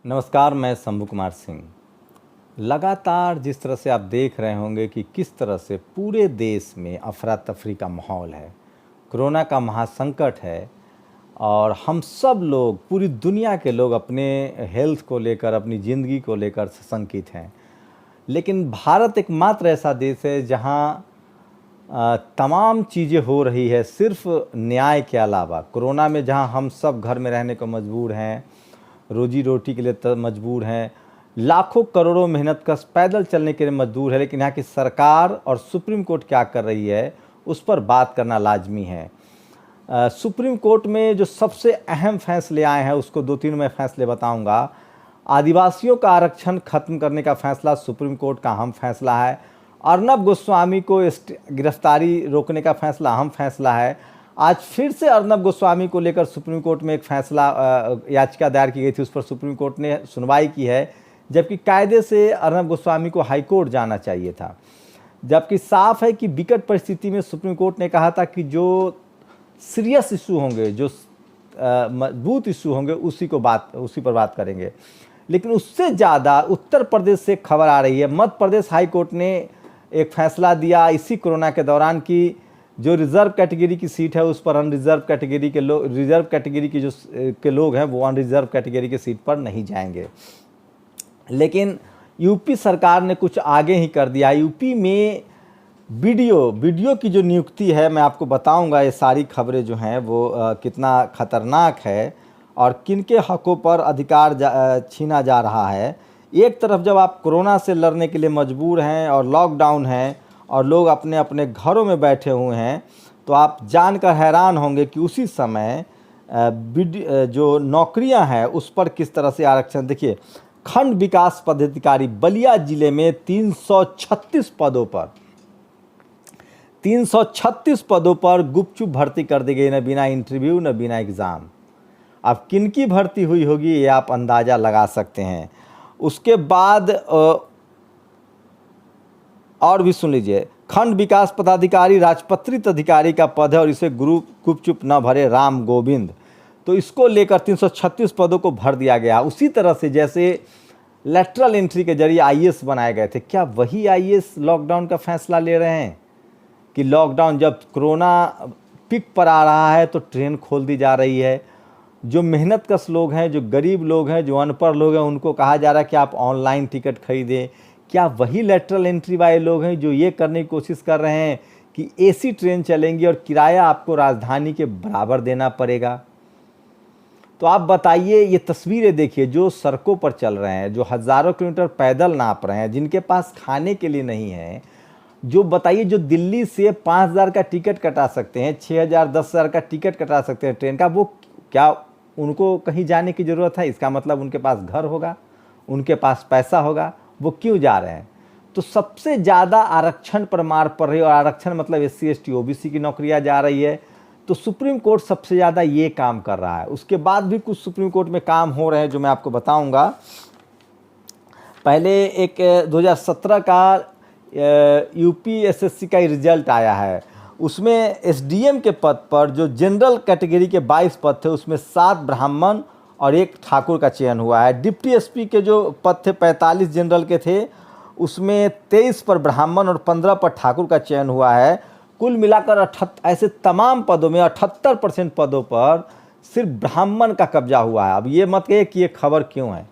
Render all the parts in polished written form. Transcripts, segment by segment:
नमस्कार, मैं शंभू कुमार सिंह। लगातार जिस तरह से आप देख रहे होंगे कि किस तरह से पूरे देश में अफरा तफरी का माहौल है, कोरोना का महासंकट है और हम सब लोग, पूरी दुनिया के लोग अपने हेल्थ को लेकर, अपनी ज़िंदगी को लेकर सशंकित हैं। लेकिन भारत एकमात्र ऐसा देश है जहां तमाम चीज़ें हो रही है सिर्फ न्याय के अलावा। कोरोना में जहां हम सब घर में रहने को मजबूर हैं, रोजी रोटी के लिए मजबूर हैं, लाखों करोड़ों मेहनत कश पैदल चलने के लिए मजबूर है, लेकिन यहाँ की सरकार और सुप्रीम कोर्ट क्या कर रही है उस पर बात करना लाजमी है। सुप्रीम कोर्ट में जो सबसे अहम फैसले आए हैं उसको दो तीन मैं फैसले बताऊंगा। आदिवासियों का आरक्षण खत्म करने का फैसला सुप्रीम कोर्ट का अहम फैसला है। अर्नब गोस्वामी को गिरफ्तारी रोकने का फैसला अहम फैसला है। आज फिर से अर्नब गोस्वामी को लेकर सुप्रीम कोर्ट में एक फैसला याचिका दायर की गई थी, उस पर सुप्रीम कोर्ट ने सुनवाई की है, जबकि कायदे से अर्नब गोस्वामी को हाई कोर्ट जाना चाहिए था। जबकि साफ है कि विकट परिस्थिति में सुप्रीम कोर्ट ने कहा था कि जो सीरियस इशू होंगे, जो मजबूत इशू होंगे उसी पर बात करेंगे। लेकिन उससे ज़्यादा उत्तर प्रदेश से खबर आ रही है। मध्य प्रदेश हाई कोर्ट ने एक फैसला दिया इसी कोरोना के दौरान कि जो रिज़र्व कैटेगरी की सीट है उस पर अनरिज़र्व कैटेगरी के लोग, रिज़र्व कैटेगरी की के लोग हैं वो अनरिज़र्व कैटेगरी की सीट पर नहीं जाएंगे। लेकिन यूपी सरकार ने कुछ आगे ही कर दिया। यूपी में वीडियो की जो नियुक्ति है, मैं आपको बताऊंगा ये सारी खबरें जो हैं वो कितना ख़तरनाक है और किनके हकों पर अधिकार छीना जा रहा है। एक तरफ जब आप कोरोना से लड़ने के लिए मजबूर हैं और लॉकडाउन है और लोग अपने अपने घरों में बैठे हुए हैं, तो आप जानकर हैरान होंगे कि उसी समय जो नौकरियां हैं उस पर किस तरह से आरक्षण। देखिए, खंड विकास पदाधिकारी बलिया जिले में 336 पदों पर गुपचुप भर्ती कर दी गई, न बिना इंटरव्यू न बिना एग्ज़ाम। अब किनकी भर्ती हुई होगी ये आप अंदाज़ा लगा सकते हैं। उसके बाद और भी सुन लीजिए, खंड विकास पदाधिकारी राजपत्रित अधिकारी का पद है और इसे गुपचुप न भरे राम गोविंद, तो इसको लेकर 336 पदों को भर दिया गया। उसी तरह से जैसे लेटरल एंट्री के जरिए आईएएस बनाए गए थे, क्या वही आईएएस लॉकडाउन का फैसला ले रहे हैं कि लॉकडाउन जब कोरोना पिक पर आ रहा है तो ट्रेन खोल दी जा रही है। जो मेहनत कश लोग हैं, जो गरीब लोग हैं, जो अनपढ़ लोग हैं, उनको कहा जा रहा है कि आप ऑनलाइन टिकट खरीदें। क्या वही लेटरल एंट्री वाले लोग हैं जो ये करने की कोशिश कर रहे हैं कि एसी ट्रेन चलेंगी और किराया आपको राजधानी के बराबर देना पड़ेगा? तो आप बताइए, ये तस्वीरें देखिए, जो सड़कों पर चल रहे हैं, जो हज़ारों किलोमीटर पैदल नाप रहे हैं, जिनके पास खाने के लिए नहीं है, जो बताइए जो दिल्ली से 5,000 का टिकट कटा सकते हैं, 6,000 10,000 का टिकट कटा सकते हैं ट्रेन का, वो क्या उनको कहीं जाने की ज़रूरत है? इसका मतलब उनके पास घर होगा, उनके पास पैसा होगा, वो क्यों जा रहे हैं? तो सबसे ज़्यादा आरक्षण पर मार पड़ रही है, और आरक्षण मतलब SC ST OBC की नौकरियां जा रही है। तो सुप्रीम कोर्ट सबसे ज़्यादा ये काम कर रहा है। उसके बाद भी कुछ सुप्रीम कोर्ट में काम हो रहे हैं जो मैं आपको बताऊंगा। पहले एक 2017 का यूपी SSC का रिजल्ट आया है, उसमें SDM के पद पर जो जनरल कैटेगरी के 22 पद थे उसमें 7 ब्राह्मण और 1 ठाकुर का चयन हुआ है। डिप्टी SP के जो पद थे 45 जनरल के थे, उसमें 23 पर ब्राह्मण और 15 पर ठाकुर का चयन हुआ है। कुल मिलाकर ऐसे तमाम पदों में 78% पदों पर सिर्फ ब्राह्मण का कब्जा हुआ है। अब ये मत कहिए कि ये खबर क्यों है।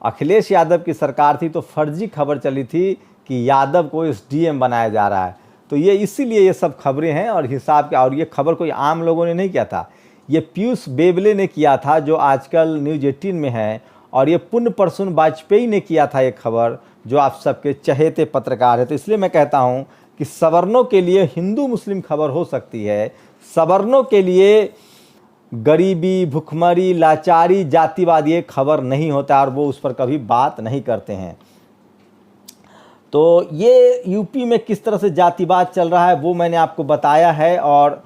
अखिलेश यादव की सरकार थी तो फर्जी खबर चली थी कि यादव को SDM बनाया जा रहा है, तो ये इसीलिए ये सब खबरें हैं और हिसाब के। और ये खबर कोई आम लोगों ने नहीं किया था, ये पीयूष बेबले ने किया था जो आजकल न्यूज़ 18 में है, और ये पुण्य प्रसून वाजपेयी ने किया था ये खबर, जो आप सबके चहेते पत्रकार है। तो इसलिए मैं कहता हूँ कि सवर्णों के लिए हिंदू मुस्लिम खबर हो सकती है, सवर्णों के लिए गरीबी, भुखमरी, लाचारी, जातिवाद ये खबर नहीं होता और वो उस पर कभी बात नहीं करते हैं। तो ये यूपी में किस तरह से जातिवाद चल रहा है वो मैंने आपको बताया है। और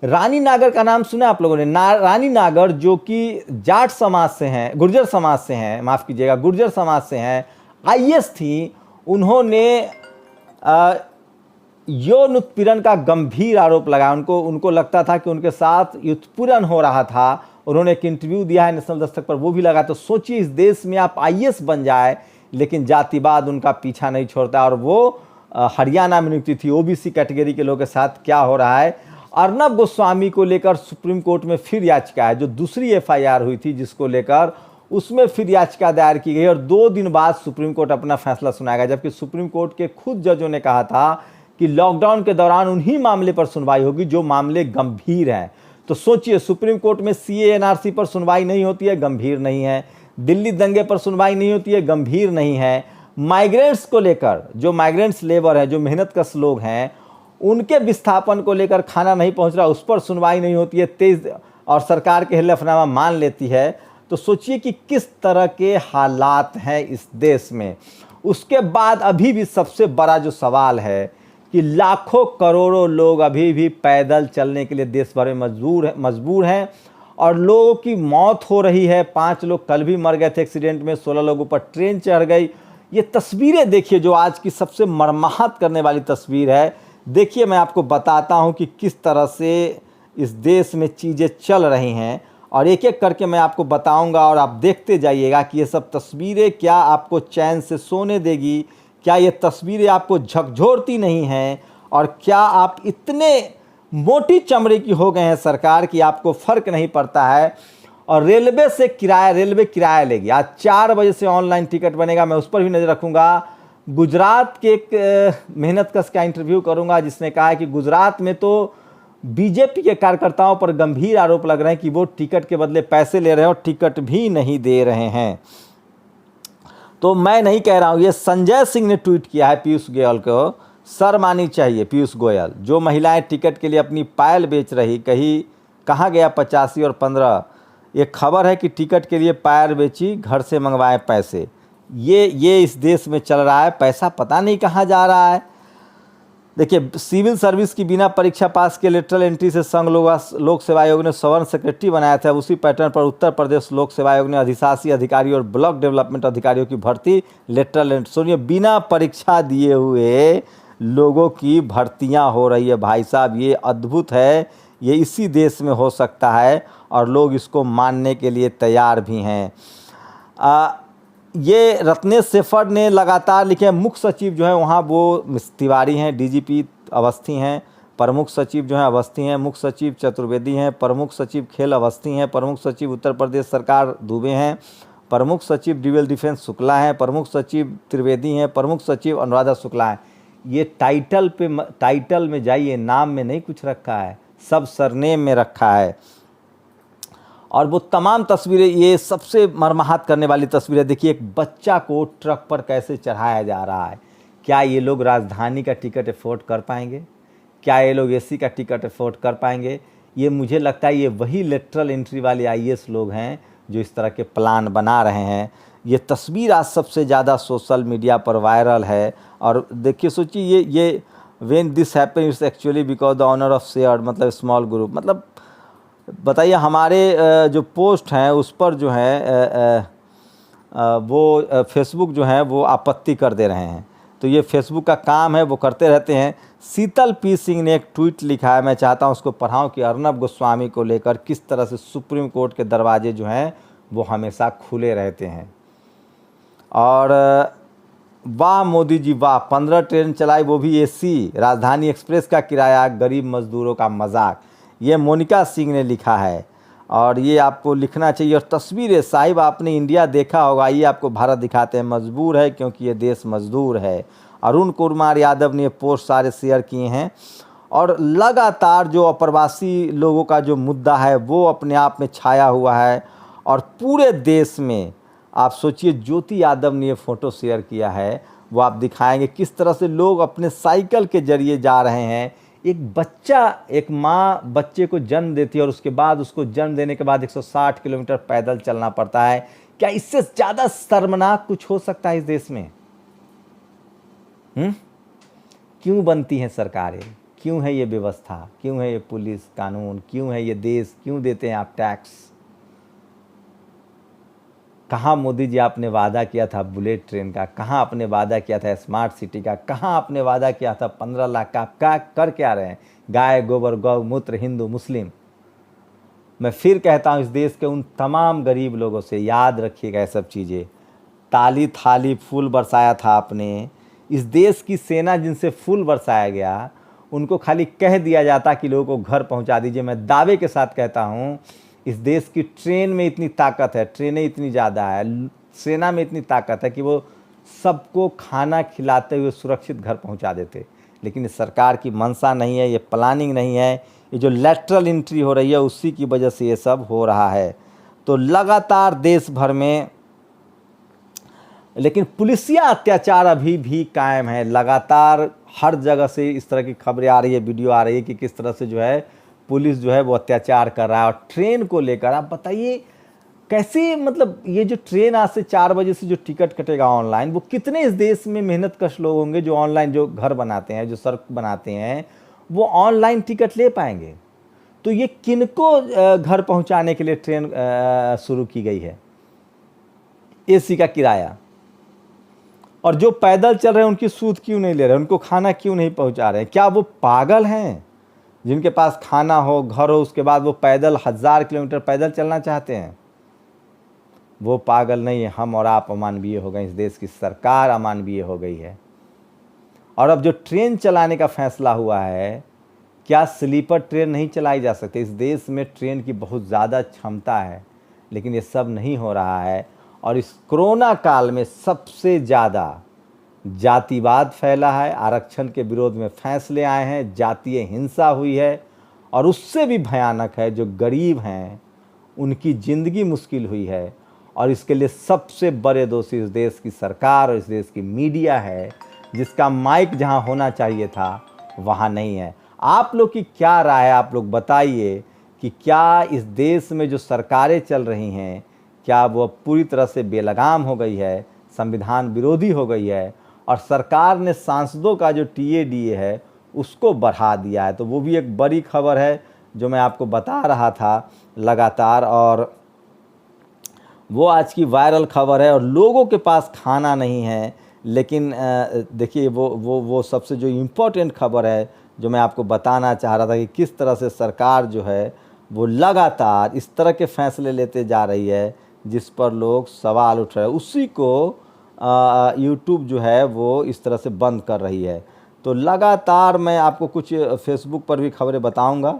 रानी नागर का नाम सुना आप लोगों ने? रानी नागर जो कि जाट समाज से हैं, गुर्जर समाज से हैं, माफ़ कीजिएगा, गुर्जर समाज से हैं, IAS थी। उन्होंने यौन उत्पीड़न का गंभीर आरोप लगाया। उनको लगता था कि उनके साथ उत्पीड़न हो रहा था उन्होंने एक इंटरव्यू दिया है नेशनल दस्तक पर, वो भी लगा। तो सोचिए इस देश में आप आईएएस बन जाए, लेकिन जातिवाद उनका पीछा नहीं छोड़ता। और वो हरियाणा में नियुक्ति थी, ओबीसी कैटेगरी के लोगों के साथ क्या हो रहा है। अर्नब गोस्वामी को लेकर सुप्रीम कोर्ट में फिर याचिका है, जो दूसरी एफआईआर हुई थी जिसको लेकर, उसमें फिर याचिका दायर की गई और 2 दिन बाद सुप्रीम कोर्ट अपना फैसला सुनाएगा। जबकि सुप्रीम कोर्ट के खुद जजों ने कहा था कि लॉकडाउन के दौरान उन्हीं मामले पर सुनवाई होगी जो मामले गंभीर हैं। तो सोचिए, सुप्रीम कोर्ट में सीए एनआरसी पर सुनवाई नहीं होती है, गंभीर नहीं है। दिल्ली दंगे पर सुनवाई नहीं होती है, गंभीर नहीं है। माइग्रेंट्स को लेकर, जो माइग्रेंट्स लेबर हैं, जो मेहनतकश लोग हैं, उनके विस्थापन को लेकर खाना नहीं पहुंच रहा, उस पर सुनवाई नहीं होती है, तेज और सरकार के हलफनामा मान लेती है। तो सोचिए कि किस तरह के हालात हैं इस देश में। उसके बाद अभी भी सबसे बड़ा जो सवाल है कि लाखों करोड़ों लोग अभी भी पैदल चलने के लिए देश भर में मजबूर हैं और लोगों की मौत हो रही है। 5 लोग कल भी मर गए थे एक्सीडेंट में, 16 लोगों पर ट्रेन चढ़ गई। ये तस्वीरें देखिए, जो आज की सबसे मर्माहत करने वाली तस्वीर है। देखिए, मैं आपको बताता हूं कि किस तरह से इस देश में चीज़ें चल रही हैं और एक एक करके मैं आपको बताऊंगा और आप देखते जाइएगा कि ये सब तस्वीरें क्या आपको चैन से सोने देगी, क्या ये तस्वीरें आपको झकझोरती नहीं हैं, और क्या आप इतने मोटी चमड़ी की हो गए हैं सरकार की आपको फ़र्क नहीं पड़ता है। और रेलवे से किराया, रेलवे किराया लेगी। आज 4 बजे से ऑनलाइन टिकट बनेगा, मैं उस पर भी नज़र रखूँगा। गुजरात के एक मेहनतकश का इंटरव्यू करूँगा जिसने कहा है कि गुजरात में तो बीजेपी के कार्यकर्ताओं पर गंभीर आरोप लग रहे हैं कि वो टिकट के बदले पैसे ले रहे हैं और टिकट भी नहीं दे रहे हैं। तो मैं नहीं कह रहा हूँ, ये संजय सिंह ने ट्वीट किया है पीयूष गोयल को, शर्म आनी चाहिए पीयूष गोयल। जो महिलाएं टिकट के लिए अपनी पायल बेच रही, कहाँ गया 85 और 15। ये खबर है कि टिकट के लिए पायल बेची, घर से मंगवाए पैसे। ये इस देश में चल रहा है। पैसा पता नहीं कहाँ जा रहा है। देखिए, सिविल सर्विस की बिना परीक्षा पास के लेटरल एंट्री से संघ लोक सेवा आयोग ने सवर्ण सेक्रेटरी बनाया था। उसी पैटर्न पर उत्तर प्रदेश लोक सेवा आयोग ने अधिशासी अधिकारी और ब्लॉक डेवलपमेंट अधिकारियों की भर्ती लेटरल एंट्री, सुनिए, बिना परीक्षा दिए हुए लोगों की भर्तियां हो रही है। भाई साहब, ये अद्भुत है। ये इसी देश में हो सकता है और लोग इसको मानने के लिए तैयार भी हैं। ये रत्नेश शेफर्ड ने लगातार लिखे। मुख्य सचिव जो है वहाँ वो तिवारी हैं, डीजीपी अवस्थी हैं, प्रमुख सचिव जो हैं अवस्थी हैं, मुख्य सचिव चतुर्वेदी हैं, प्रमुख सचिव खेल अवस्थी हैं, प्रमुख सचिव उत्तर प्रदेश सरकार दुबे हैं, प्रमुख सचिव ड्यूअल डिफेंस शुक्ला हैं, प्रमुख सचिव त्रिवेदी हैं, प्रमुख सचिव अनुराधा शुक्ला हैं। ये टाइटल में जाइए, नाम में नहीं कुछ रखा है, सब सरनेम में रखा है। और वो तमाम तस्वीरें, ये सबसे मर्माहत करने वाली तस्वीरें देखिए, एक बच्चा को ट्रक पर कैसे चढ़ाया जा रहा है। क्या ये लोग राजधानी का टिकट अफोर्ड कर पाएंगे? क्या ये लोग एसी का टिकट अफोर्ड कर पाएंगे? ये मुझे लगता है ये वही लेटरल एंट्री वाले आईएएस लोग हैं जो इस तरह के प्लान बना रहे हैं। ये तस्वीर आज सबसे ज़्यादा सोशल मीडिया पर वायरल है। और देखिए, सोचिए, ये when this happen it's actually because the owner of share, मतलब स्मॉल ग्रुप। मतलब बताइए, हमारे जो पोस्ट हैं उस पर जो है वो फेसबुक जो है वो आपत्ति कर दे रहे हैं। तो ये फेसबुक का काम है, वो करते रहते हैं। शीतल पी सिंह ने एक ट्वीट लिखा है, मैं चाहता हूँ उसको पढ़ाऊँ, कि अर्नब गोस्वामी को लेकर किस तरह से सुप्रीम कोर्ट के दरवाजे जो हैं वो हमेशा खुले रहते हैं। और वाह मोदी जी वाह, 15 ट्रेन चलाई, वो भी एसी, राजधानी एक्सप्रेस का किराया, गरीब मजदूरों का मजाक। ये मोनिका सिंह ने लिखा है और ये आपको लिखना चाहिए। और तस्वीरें, साहिब आपने इंडिया देखा होगा, ये आपको भारत दिखाते हैं। मजबूर है क्योंकि ये देश मजदूर है। अरुण कुमार यादव ने पोस्ट सारे शेयर किए हैं। और लगातार जो अप्रवासी लोगों का जो मुद्दा है वो अपने आप में छाया हुआ है। और पूरे देश में आप सोचिए, ज्योति यादव ने ये फ़ोटो शेयर किया है, वो आप दिखाएंगे किस तरह से लोग अपने साइकिल के जरिए जा रहे हैं। एक माँ बच्चे को जन्म देती है और उसके बाद उसको जन्म देने के बाद 160 किलोमीटर पैदल चलना पड़ता है। क्या इससे ज़्यादा शर्मनाक कुछ हो सकता है इस देश में? क्यों बनती हैं सरकारें? क्यों है ये व्यवस्था? क्यों है ये पुलिस कानून? क्यों है ये देश? क्यों देते हैं आप टैक्स? कहाँ मोदी जी आपने वादा किया था बुलेट ट्रेन का? कहाँ आपने वादा किया था स्मार्ट सिटी का? कहाँ आपने वादा किया था 15 लाख का? क्या कर क्या रहे हैं? गाय गोबर गौ मूत्र हिंदू मुस्लिम। मैं फिर कहता हूँ, इस देश के उन तमाम गरीब लोगों से याद रखिएगा ये सब चीज़ें। ताली थाली फूल बरसाया था आपने, इस देश की सेना जिनसे फूल बरसाया गया, उनको खाली कह दिया जाता कि लोगों को घर पहुंचा दीजिए। मैं दावे के साथ कहता हूं, इस देश की ट्रेन में इतनी ताकत है, ट्रेनें इतनी ज़्यादा है, सेना में इतनी ताकत है कि वो सबको खाना खिलाते हुए सुरक्षित घर पहुंचा देते। लेकिन इस सरकार की मंशा नहीं है, ये प्लानिंग नहीं है, ये जो लैटरल एंट्री हो रही है उसी की वजह से ये सब हो रहा है। तो लगातार देश भर में लेकिन पुलिसिया अत्याचार अभी भी कायम है। लगातार हर जगह से इस तरह की खबरें आ रही है, वीडियो आ रही है कि किस तरह से जो है पुलिस जो है वो अत्याचार कर रहा है। और ट्रेन को लेकर आप बताइए कैसे, मतलब ये जो ट्रेन आज से 4 बजे से जो टिकट कटेगा ऑनलाइन, वो कितने इस देश में मेहनत कश लोग होंगे जो ऑनलाइन जो घर बनाते हैं, जो सड़क बनाते हैं, वो ऑनलाइन टिकट ले पाएंगे। तो ये किनको घर पहुंचाने के लिए ट्रेन शुरू की गई है? एसी का किराया। और जो पैदल चल रहे हैं उनकी सूद क्यों नहीं ले रहे, उनको खाना क्यों नहीं पहुंचा रहे हैं? क्या वो पागल हैं जिनके पास खाना हो, घर हो, उसके बाद वो पैदल 1000 किलोमीटर पैदल चलना चाहते हैं? वो पागल नहीं है, हम और आप अमानवीय हो गए, इस देश की सरकार अमानवीय हो गई है। और अब जो ट्रेन चलाने का फैसला हुआ है, क्या स्लीपर ट्रेन नहीं चलाई जा सकती? इस देश में ट्रेन की बहुत ज़्यादा क्षमता है, लेकिन ये सब नहीं हो रहा है। और इस कोरोना काल में सबसे ज़्यादा जातिवाद फैला है, आरक्षण के विरोध में फैसले आए हैं, जातीय हिंसा हुई है, और उससे भी भयानक है जो गरीब हैं उनकी ज़िंदगी मुश्किल हुई है। और इसके लिए सबसे बड़े दोषी इस देश की सरकार और इस देश की मीडिया है, जिसका माइक जहां होना चाहिए था वहां नहीं है। आप लोग की क्या राय है? आप लोग बताइए कि क्या इस देश में जो सरकारें चल रही हैं, क्या वो पूरी तरह से बेलगाम हो गई है, संविधान विरोधी हो गई है, और सरकार ने सांसदों का जो टीएडीए है उसको बढ़ा दिया है? तो वो भी एक बड़ी खबर है जो मैं आपको बता रहा था लगातार, और वो आज की वायरल खबर है। और लोगों के पास खाना नहीं है, लेकिन देखिए वो सबसे जो इम्पोर्टेंट खबर है जो मैं आपको बताना चाह रहा था कि किस तरह से सरकार जो है वो लगातार इस तरह के फैसले लेते जा रही है जिस पर लोग सवाल उठ रहे हैं, उसी को यूट्यूब जो है वो इस तरह से बंद कर रही है। तो लगातार मैं आपको कुछ फेसबुक पर भी खबरें बताऊंगा,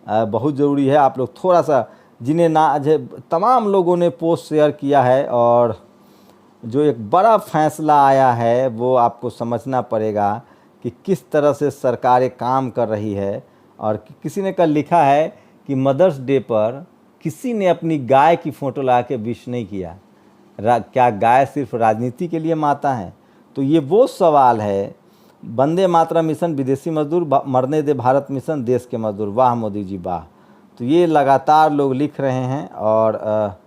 बहुत ज़रूरी है। आप लोग थोड़ा सा, जिन्हें ना तमाम लोगों ने पोस्ट शेयर किया है, और जो एक बड़ा फैसला आया है वो आपको समझना पड़ेगा कि किस तरह से सरकारें काम कर रही है। और किसी ने कल लिखा है कि मदर्स डे पर किसी ने अपनी गाय की फ़ोटो ला के विश नहीं किया। क्या गाय सिर्फ राजनीति के लिए माता है? तो ये वो सवाल है। वंदे मातरम मिशन विदेशी मजदूर, मरने दे भारत मिशन देश के मजदूर, वाह मोदी जी वाह। तो ये लगातार लोग लिख रहे हैं। और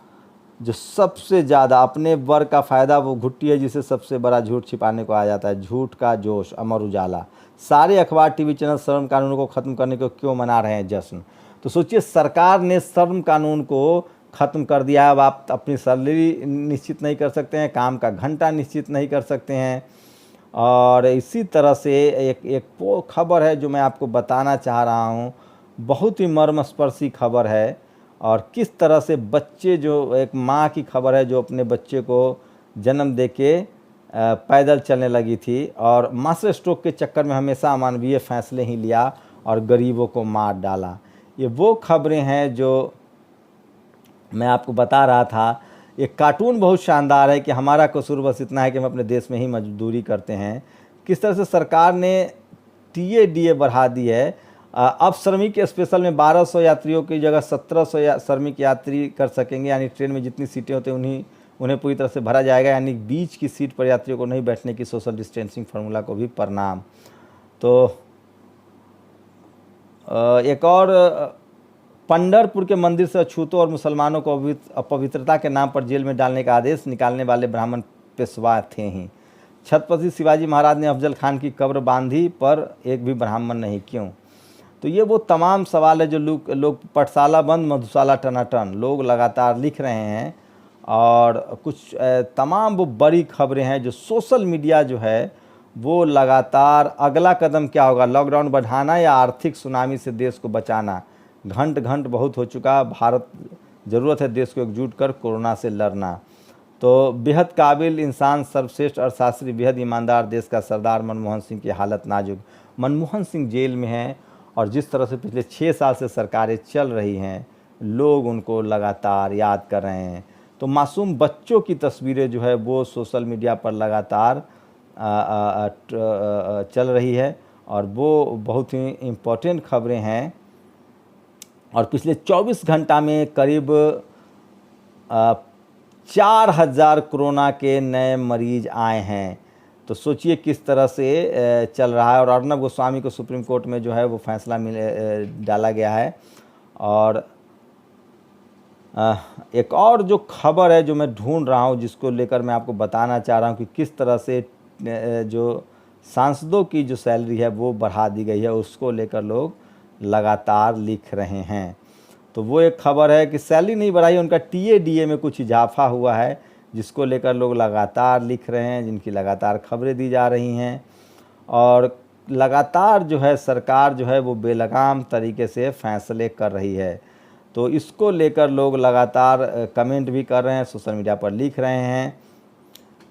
जो सबसे ज़्यादा अपने वर्ग का फ़ायदा वो घुट्टी है जिसे सबसे बड़ा झूठ छिपाने को आ जाता है। झूठ का जोश, अमर उजाला। सारे अखबार टीवी चैनल श्रम कानून को ख़त्म करने को क्यों मना रहे हैं जश्न? तो सोचिए, सरकार ने श्रम कानून को ख़त्म कर दिया है। अब आप अपनी सैलरी निश्चित नहीं कर सकते हैं, काम का घंटा निश्चित नहीं कर सकते हैं। और इसी तरह से एक खबर है जो मैं आपको बताना चाह रहा हूँ, बहुत ही मर्मस्पर्शी खबर है। और किस तरह से बच्चे, जो एक माँ की खबर है जो अपने बच्चे को जन्म देके पैदल चलने लगी थी, और मास्टर स्ट्रोक के चक्कर में हमेशा अमानवीय फैसले ही लिया और गरीबों को मार डाला। ये वो खबरें हैं जो मैं आपको बता रहा था। एक कार्टून बहुत शानदार है कि हमारा कसूर बस इतना है कि हम अपने देश में ही मजदूरी करते हैं। किस तरह से सरकार ने टीएडीए बढ़ा दी है। अब श्रमिक स्पेशल में 1200 यात्रियों की जगह 1700 श्रमिक यात्री कर सकेंगे, यानी ट्रेन में जितनी सीटें होती हैं उन्हें पूरी तरह से भरा जाएगा, यानी बीच की सीट पर यात्रियों को नहीं बैठने की सोशल डिस्टेंसिंग फार्मूला को भी प्रणाम। तो एक और, पंढरपुर के मंदिर से अछूतों और मुसलमानों को अपवित्रता के नाम पर जेल में डालने का आदेश निकालने वाले ब्राह्मण पेशवा थे ही। छत्रपति शिवाजी महाराज ने अफजल खान की कब्र बांधी पर एक भी ब्राह्मण नहीं, क्यों? तो ये वो तमाम सवाल है जो लोग पाठशाला बंद मधुशाला टनाटन लोग लगातार लिख रहे हैं। और कुछ तमाम वो बड़ी खबरें हैं जो सोशल मीडिया जो है वो लगातार, अगला कदम क्या होगा, लॉकडाउन बढ़ाना या आर्थिक सुनामी से देश को बचाना? घंट घंट बहुत हो चुका। भारत ज़रूरत है देश को एकजुट कर कोरोना से लड़ना। तो बेहद काबिल इंसान, सर्वश्रेष्ठ अर्थशास्त्री, बेहद ईमानदार देश का सरदार मनमोहन सिंह की हालत नाजुक। मनमोहन सिंह जेल में हैं और जिस तरह से पिछले 6 साल से सरकारें चल रही हैं, लोग उनको लगातार याद कर रहे हैं। तो मासूम बच्चों की तस्वीरें जो है वो सोशल मीडिया पर लगातार चल रही है और वो बहुत ही इम्पोर्टेंट खबरें हैं। और पिछले 24 घंटा में करीब 4000 कोरोना के नए मरीज आए हैं। तो सोचिए किस तरह से चल रहा है। और अर्नब गोस्वामी को सुप्रीम कोर्ट में जो है वो फैसला डाला गया है। और एक और जो खबर है जो मैं ढूंढ रहा हूँ, जिसको लेकर मैं आपको बताना चाह रहा हूँ कि किस तरह से जो सांसदों की जो सैलरी है वो बढ़ा दी गई है, उसको लेकर लोग लगातार लिख रहे हैं। तो वो एक खबर है कि सैलरी नहीं बढ़ाई, उनका टीएडीए में कुछ इजाफा हुआ है, जिसको लेकर लोग लगातार लिख रहे हैं, जिनकी लगातार खबरें दी जा रही हैं। और लगातार जो है सरकार जो है वो बेलगाम तरीके से फैसले कर रही है। तो इसको लेकर लोग लगातार कमेंट भी कर रहे हैं, सोशल मीडिया पर लिख रहे हैं।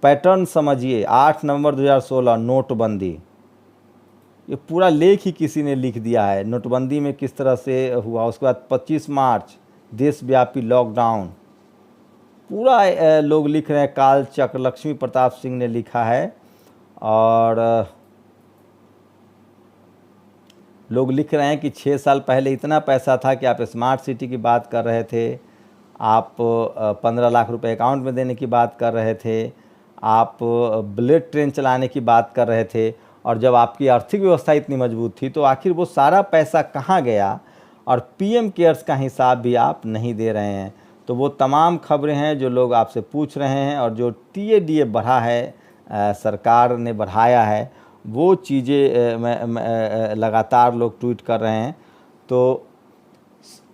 पैटर्न समझिए, 8 नवंबर 2016 नोटबंदी, ये पूरा लेख ही किसी ने लिख दिया है, नोटबंदी में किस तरह से हुआ। उसके बाद 25 मार्च देशव्यापी लॉकडाउन, पूरा लोग लिख रहे हैं। काल चक्र लक्ष्मी प्रताप सिंह ने लिखा है। और लोग लिख रहे हैं कि 6 साल पहले इतना पैसा था कि आप स्मार्ट सिटी की बात कर रहे थे, आप 15 लाख रुपए अकाउंट में देने की बात कर रहे थे, आप बुलेट ट्रेन चलाने की बात कर रहे थे। और जब आपकी आर्थिक व्यवस्था इतनी मजबूत थी तो आखिर वो सारा पैसा कहाँ गया? और पीएम केयर्स का हिसाब भी आप नहीं दे रहे हैं। तो वो तमाम खबरें हैं जो लोग आपसे पूछ रहे हैं। और जो टीएडीए बढ़ा है, सरकार ने बढ़ाया है, वो चीज़ें लगातार लोग ट्वीट कर रहे हैं। तो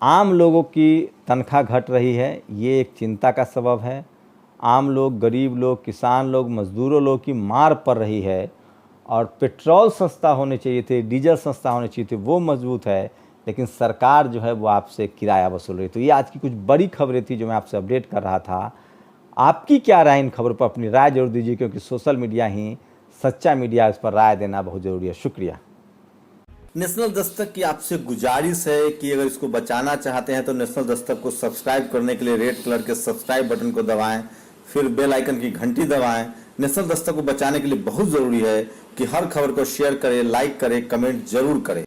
आम लोगों की तनख्वाह घट रही है, ये एक चिंता का सबब है। आम लोग, गरीब लोग, किसान लोग, मज़दूरों लोग की मार पड़ रही है। और पेट्रोल सस्ता होने चाहिए थे, डीजल सस्ता होने चाहिए थे, वो मजबूत है, लेकिन सरकार जो है वो आपसे किराया वसूल रही। तो ये आज की कुछ बड़ी खबरें थी जो मैं आपसे अपडेट कर रहा था। आपकी क्या राय इन खबरों पर? अपनी राय जरूर दीजिए, क्योंकि सोशल मीडिया ही सच्चा मीडिया, इस पर राय देना बहुत ज़रूरी है। शुक्रिया। नेशनल दस्तक की आपसे गुजारिश है कि अगर इसको बचाना चाहते हैं तो नेशनल दस्तक को सब्सक्राइब करने के लिए रेड कलर के सब्सक्राइब बटन को दबाएं, फिर बेल आइकन की घंटी दबाएं। नेशनल दस्तक को बचाने के लिए बहुत जरूरी है कि हर खबर को शेयर करें, लाइक करें, कमेंट जरूर करें।